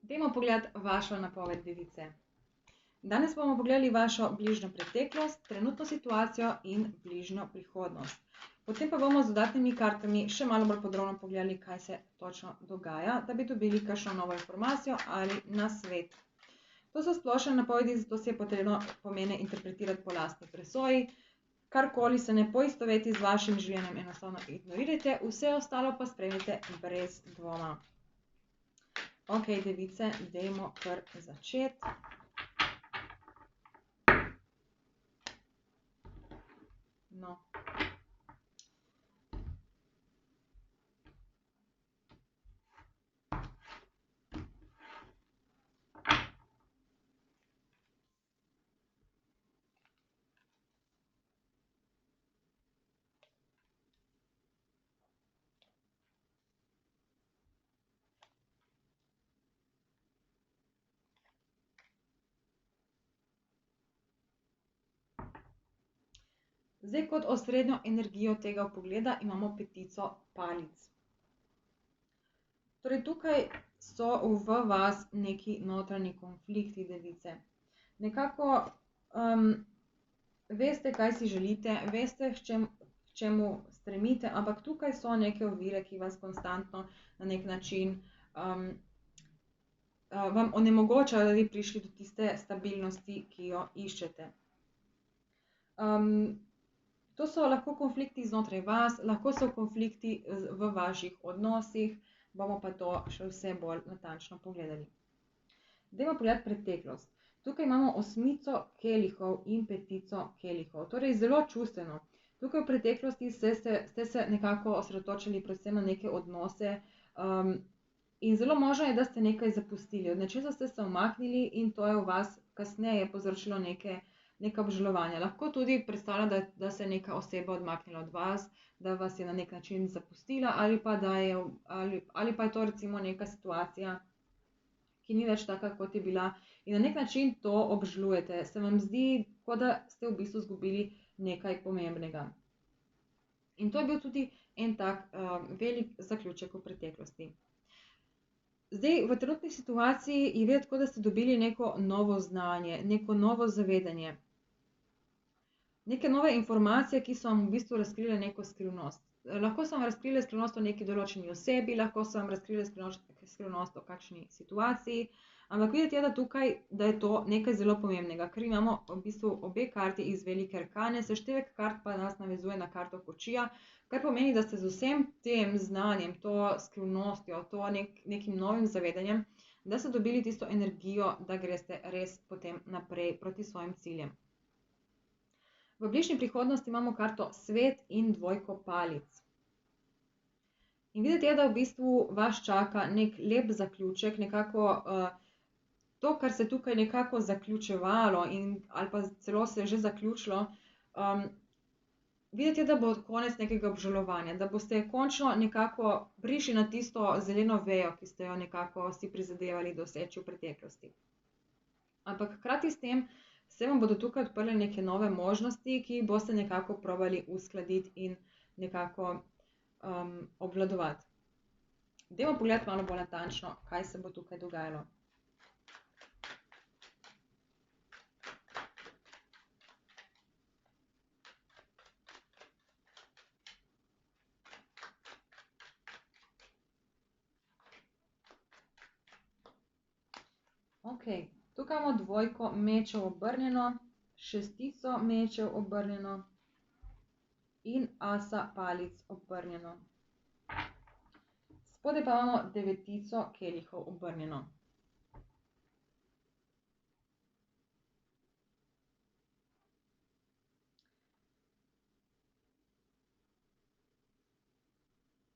Dajmo pogledati vašo napoved, device. Danes bomo pogledali vašo bližnjo preteklost, trenutno situacijo in bližnjo prihodnost. Potem pa bomo z dodatnimi kartami še malo bolj podrobno pogledali, kaj se točno dogaja, da bi dobili kakšno novo informacijo ali nasvet. To so splošne napovedi, zato se je potrebno pomene interpretirati po lastni presoji. Karkoli se ne poistoveti z vašim življenjem, enostavno ignorirajte, vse ostalo pa sprejmite brez dvoma. Ok, device, dajmo kar začeti. No. Zdaj kot osrednjo energijo tega vpogleda imamo petico palic. Torej tukaj so v vas neki notranji konflikti, device. Nekako veste, kaj si želite, veste, k čemu stremite, ampak tukaj so neke ovire, ki vas konstantno na nek način vam onemogočajo, da bi prišli do tiste stabilnosti, ki jo iščete. To so lahko konflikti znotraj vas, lahko so konflikti v vaših odnosih, bomo pa to še vse bolj natančno pogledali. Dajmo pogledati preteklost. Tukaj imamo osmico kelihov in petico kelihov, torej zelo čustveno. Tukaj v preteklosti ste se nekako osredotočili predvsem na neke odnose in zelo možno je, da ste nekaj zapustili, od nečesa ste se umaknili in to je v vas kasneje povzročilo neka obžalovanja. Lahko tudi predstavlja, da se je neka oseba odmaknila od vas, da vas je na nek način zapustila ali pa je to recimo neka situacija, ki ni več taka, kot je bila, in na nek način to obžalujete. Se vam zdi, kot da ste v bistvu izgubili nekaj pomembnega. In to je bil tudi en tak velik zaključek v preteklosti. Zdaj, v trenutni situaciji je videti, kot da ste dobili neko novo znanje, neko novo zavedanje. Neke nove informacije, ki so vam v bistvu razkrile neko skrivnost. Lahko so vam razkrile skrivnost o neki določeni osebi, lahko so vam razkrile skrivnost o kakšni situaciji, ampak videti je, da tukaj, da je to nekaj zelo pomembnega, ker imamo v bistvu obe karti iz velike arkane, seštevek kart pa nas navezuje na karto kočija, kar pomeni, da ste z vsem tem znanjem, to skrivnostjo, to nekim novim zavedanjem, da ste dobili tisto energijo, da greste res potem naprej proti svojim ciljem. V bližnji prihodnosti imamo karto svet in dvojko palic. In videti je, da v bistvu vas čaka nek lep zaključek, nekako to, kar se tukaj nekako zaključevalo ali pa celo se je že zaključilo, videti je, da bo konec nekega obžalovanja, da boste končno nekako prišli na tisto zeleno vejo, ki ste jo nekako si prizadevali doseči v preteklosti. Ampak hkrati s tem se vam bodo tukaj odprle neke nove možnosti, ki jih boste nekako probali uskladiti in nekako obvladovati. Dajmo pogledati malo bolj natančno, kaj se bo tukaj dogajalo. Okej. Tukaj imamo dvojko mečev obrnjeno, šestico mečev obrnjeno in asa palic obrnjeno. Spodaj pa imamo devetico kelihov obrnjeno.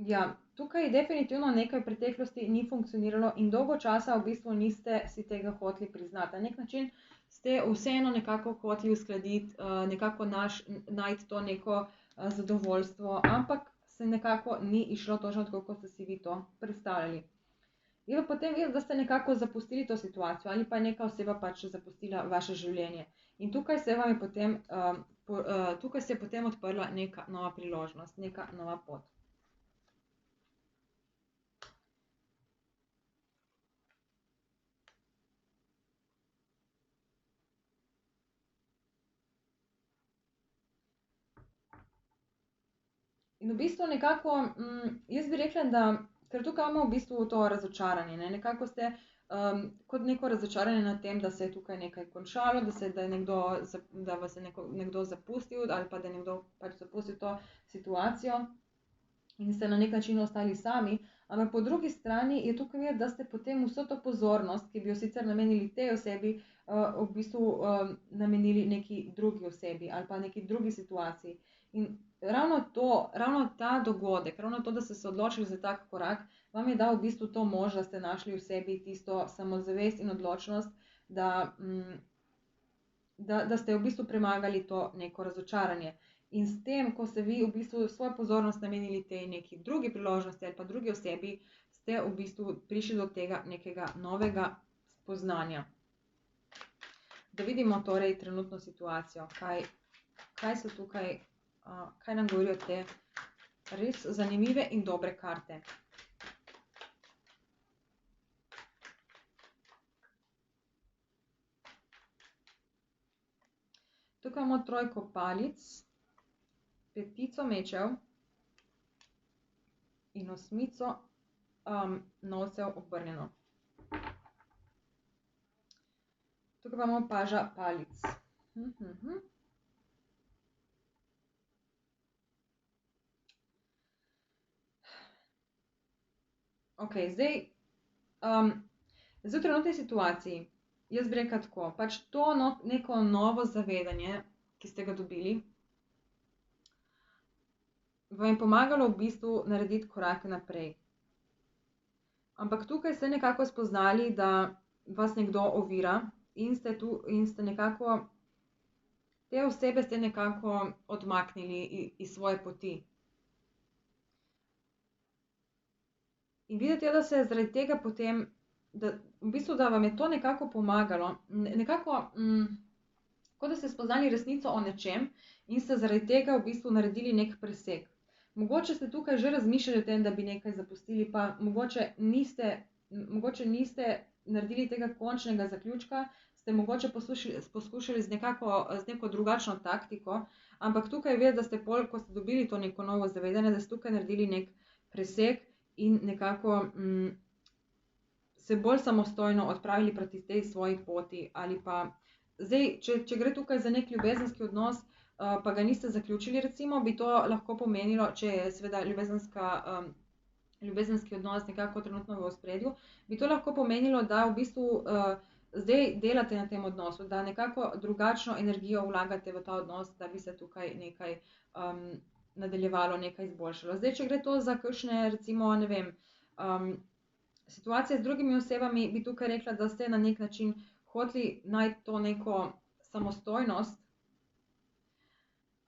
Ja, tukaj definitivno nekaj v preteklosti ni funkcioniralo in dolgo časa v bistvu niste si tega hoteli priznati. Na nek način ste vseeno nekako hoteli uskladiti, nekako najti to neko zadovoljstvo, ampak se nekako ni išlo točno tako, kot ste si vi to predstavljali. Je pa potem videti, da ste nekako zapustili to situacijo ali pa je neka oseba pač zapustila vaše življenje. In tukaj se je potem odprla neka nova priložnost, neka nova pot. In v bistvu nekako, jaz bi rekla, da, ker tukaj imamo v bistvu to razočaranje, ne, nekako ste kot neko razočaranje nad tem, da se je tukaj nekaj končalo, da je nekdo, da vas je nekdo zapustil ali pa da je nekdo pač zapustil to situacijo in ste na nek način ostali sami, ampak po drugi strani je tukaj videti, da ste potem vso to pozornost, ki bi jo sicer namenili tej osebi, v bistvu namenili neki drugi osebi ali pa neki drugi situaciji. In ravno ta dogodek, ravno to, da ste se odločili za tak korak, vam je dal v bistvu to moč, da ste našli v sebi tisto samozavest in odločnost, da ste v bistvu premagali to neko razočaranje. In s tem, ko ste vi v bistvu svojo pozornost namenili tej neki drugi priložnosti ali pa drugi osebi, ste v bistvu prišli do tega nekega novega spoznanja. Da vidimo torej trenutno situacijo, kaj so tukaj, kaj nam govorijo te res zanimive in dobre karte. Tukaj imamo trojko palic, petico mečev in osmico novcev obrnjeno. Tukaj pa imamo paža palic. Ok, zdaj v trenutni situaciji, jaz bi rekla tako, pač to neko novo zavedanje, ki ste ga dobili, vam je pomagalo v bistvu narediti korake naprej. Ampak tukaj ste nekako spoznali, da vas nekdo ovira in ste nekako, te osebe ste nekako odmaknili iz svoje poti. In videti je, da se zaradi tega potem, da v bistvu, da vam je to nekako pomagalo, nekako, kot da ste spoznali resnico o nečem in ste zaradi tega v bistvu naredili nek presek. Mogoče ste tukaj že razmišljali o tem, da bi nekaj zapustili, pa mogoče niste naredili tega končnega zaključka, ste mogoče poskušali z neko drugačno taktiko, ampak tukaj videti, da ste pol, ko ste dobili to neko novo zavedanje, da ste tukaj naredili nek presek in nekako se bolj samostojno odpravili proti tej svoji poti. Ali pa zdaj, če gre tukaj za nek ljubezenski odnos, pa ga niste zaključili, recimo, bi to lahko pomenilo, če je seveda ljubezenski odnos nekako trenutno v ospredju, bi to lahko pomenilo, da v bistvu zdaj delate na tem odnosu, da nekako drugačno energijo vlagate v ta odnos, da bi se tukaj nekaj nadaljevalo, nekaj izboljšalo. Zdaj, če gre to za kakšne, recimo, ne vem, situacije z drugimi osebami, bi tukaj rekla, da ste na nek način hoteli najti to neko samostojnost,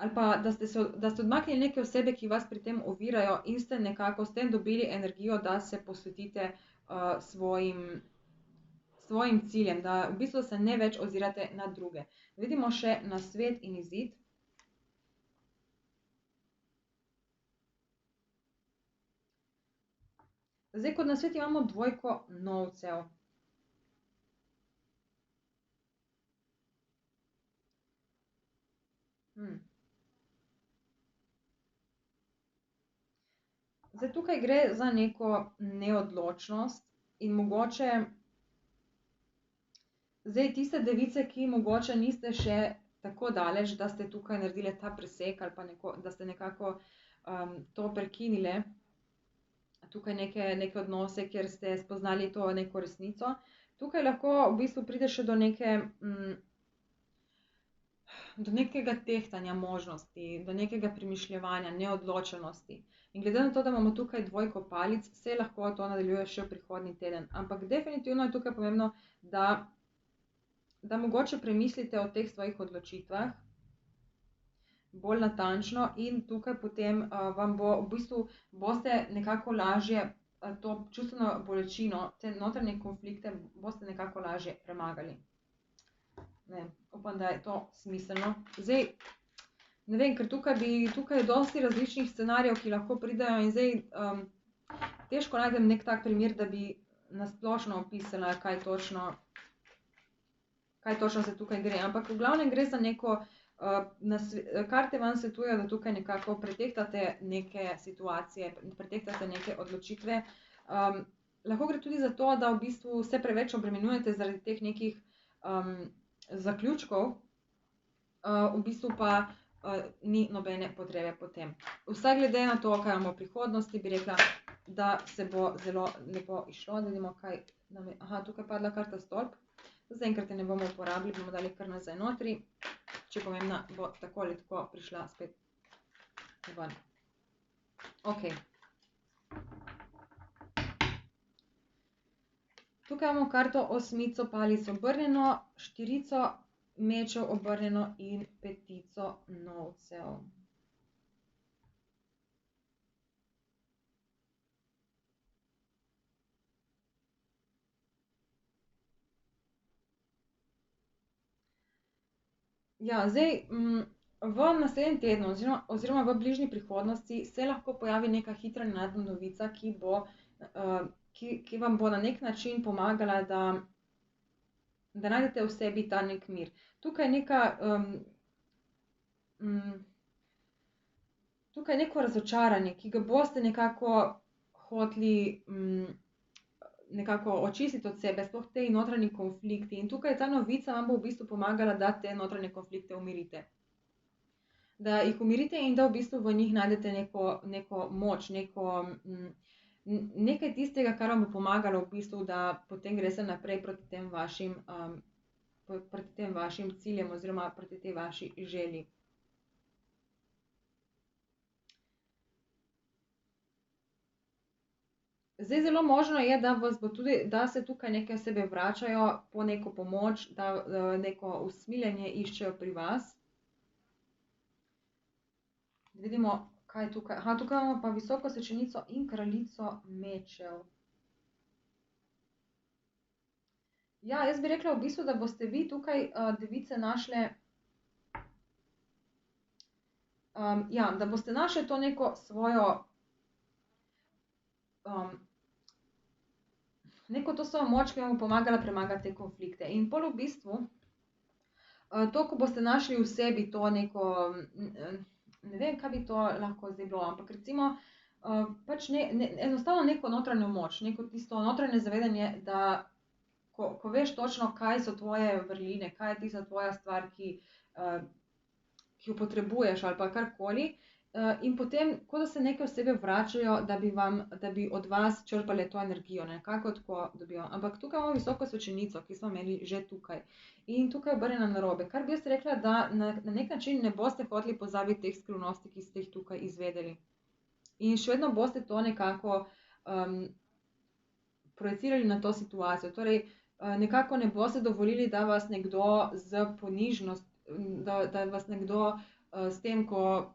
ali pa da ste odmaknili neke osebe, ki vas pri tem ovirajo in ste nekako s tem dobili energijo, da se posvetite svojim ciljem, da v bistvu se ne več ozirate na druge. Vidimo še nasvet in izid. Zdaj, kot nasvet imamo dvojko novcev. Zdaj, tukaj gre za neko neodločnost in mogoče zdaj tiste device, ki mogoče niste še tako daleč, da ste tukaj naredile ta presek ali pa da ste nekako to prekinile, tukaj neke odnose, kjer ste spoznali to neko resnico. Tukaj lahko v bistvu pride še do nekega tehtanja možnosti, do nekega premišljevanja, neodločenosti. In glede na to, da imamo tukaj dvojko palic, se lahko to nadaljuje še v prihodnji teden. Ampak definitivno je tukaj pomembno, da mogoče premislite o teh svojih odločitvah bolj natančno in tukaj potem vam bo v bistvu, boste nekako lažje to čustveno bolečino, te notranje konflikte boste nekako lažje premagali. Ne, upam, da je to smiselno. Zdaj, ne vem, ker tukaj je dosti različnih scenarijev, ki lahko pridejo in zdaj težko najdem nek tak primer, da bi na splošno opisala, kaj točno se tukaj gre. Ampak v glavnem gre za neko Karte vam svetujejo, da tukaj nekako pretehtate neke situacije, pretehtate neke odločitve. Lahko gre tudi za to, da v bistvu se preveč obremenjujete zaradi teh nekih zaključkov, v bistvu pa ni nobene potrebe po tem. Vsaj glede na to, kaj imamo v prihodnosti, bi rekla, da se bo zelo lepo izšlo. Da vidimo, kaj nam je. Tukaj je padla karta stolp. Zaenkrat je ne bomo uporabili, bomo dali kar nazaj notri. Če je pomembna, bo tako ali tako prišla spet ven. Okej. Tukaj imamo karto osmico palic obrnjeno, štirico mečev obrnjeno in petico novcev. Ja, zdaj v naslednjem tednu oziroma v bližnji prihodnosti se lahko pojavi neka hitra nenadna novica, ki vam bo na nek način pomagala, da najdete v sebi ta nek mir. Tukaj je neko razočaranje, ki ga boste nekako hoteli nekako očistiti od sebe, sploh te notranji konflikti. In tukaj ta novica vam bo v bistvu pomagala, da te notranje konflikte umirite. Da jih umirite in da v bistvu v njih najdete neko moč, nekaj tistega, kar vam bo pomagalo v bistvu, da potem greste naprej proti tem vašim ciljem oziroma proti tej vaši želji. Zdaj zelo možno je, da se tukaj neke osebe vračajo po neko pomoč, da neko usmiljenje iščejo pri vas. Vidimo, kaj je tukaj. Tukaj imamo pa visoko svečenico in kraljico mečev. Ja, jaz bi rekla v bistvu, da boste vi tukaj, device, našle da boste našle to neko svojo moč, ki vam bo pomagala premagati te konflikte. In pol v bistvu, to, ko boste našli v sebi to neko, ne vem, kaj bi to lahko zdaj bilo, ampak recimo pač enostavno neko notranjo moč, neko tisto notranje zavedanje, da ko veš točno, kaj so tvoje vrline, kaj je tista tvoja stvar, ki jo potrebuješ ali pa karkoli, in potem, kot da se neke osebe vračajo, da bi od vas črpale to energijo, nekako tako dobijo. Ampak tukaj imamo visoko svečenico, ki smo imeli že tukaj. In tukaj je obrnjena narobe, kar bi jaz rekla, da na nek način ne boste hoteli pozabiti teh skrivnosti, ki ste jih tukaj izvedeli. In še vedno boste to nekako projicirali na to situacijo. Torej, nekako ne boste dovolili, da vas nekdo z da vas nekdo s tem, ko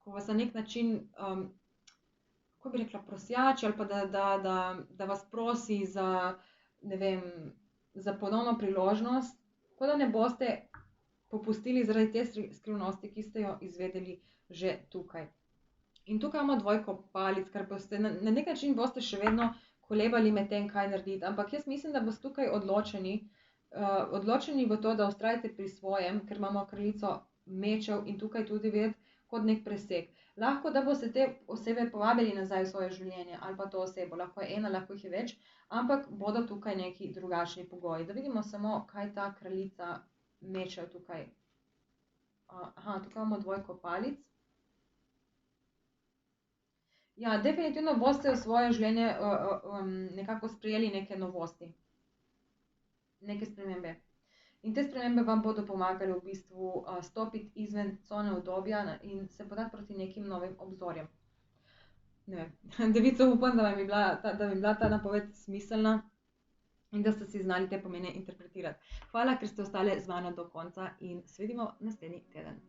vas na nek način, kako bi rekla, prosjači ali pa da vas prosi za, ne vem, za ponovno priložnost, kot da ne boste popustili zaradi te skrivnosti, ki ste jo izvedeli že tukaj. In tukaj imamo dvojko palic, kar boste, na nek način boste še vedno kolebali med tem, kaj narediti, ampak jaz mislim, da boste tukaj odločeni v to, da vztrajate pri svojem, ker imamo kraljico mečev in tukaj tudi videti kot nek presek. Lahko, da boste te osebe povabili nazaj v svoje življenje ali pa to osebo, lahko je ena, lahko jih je več, ampak bodo tukaj neki drugačni pogoji. Da vidimo samo, kaj ta kraljica mečev tukaj. Tukaj imamo dvojko palic. Ja, definitivno boste v svoje življenje nekako sprejeli neke novosti, neke spremembe. In te spremembe vam bodo pomagale v bistvu stopiti izven cone udobja in se podati proti nekim novim obzorjem. Ne vem, device, upam, da vam je bila ta napoved smiselna in da ste si znali te pomene interpretirati. Hvala, ker ste ostale z mano do konca in se vidimo naslednji teden.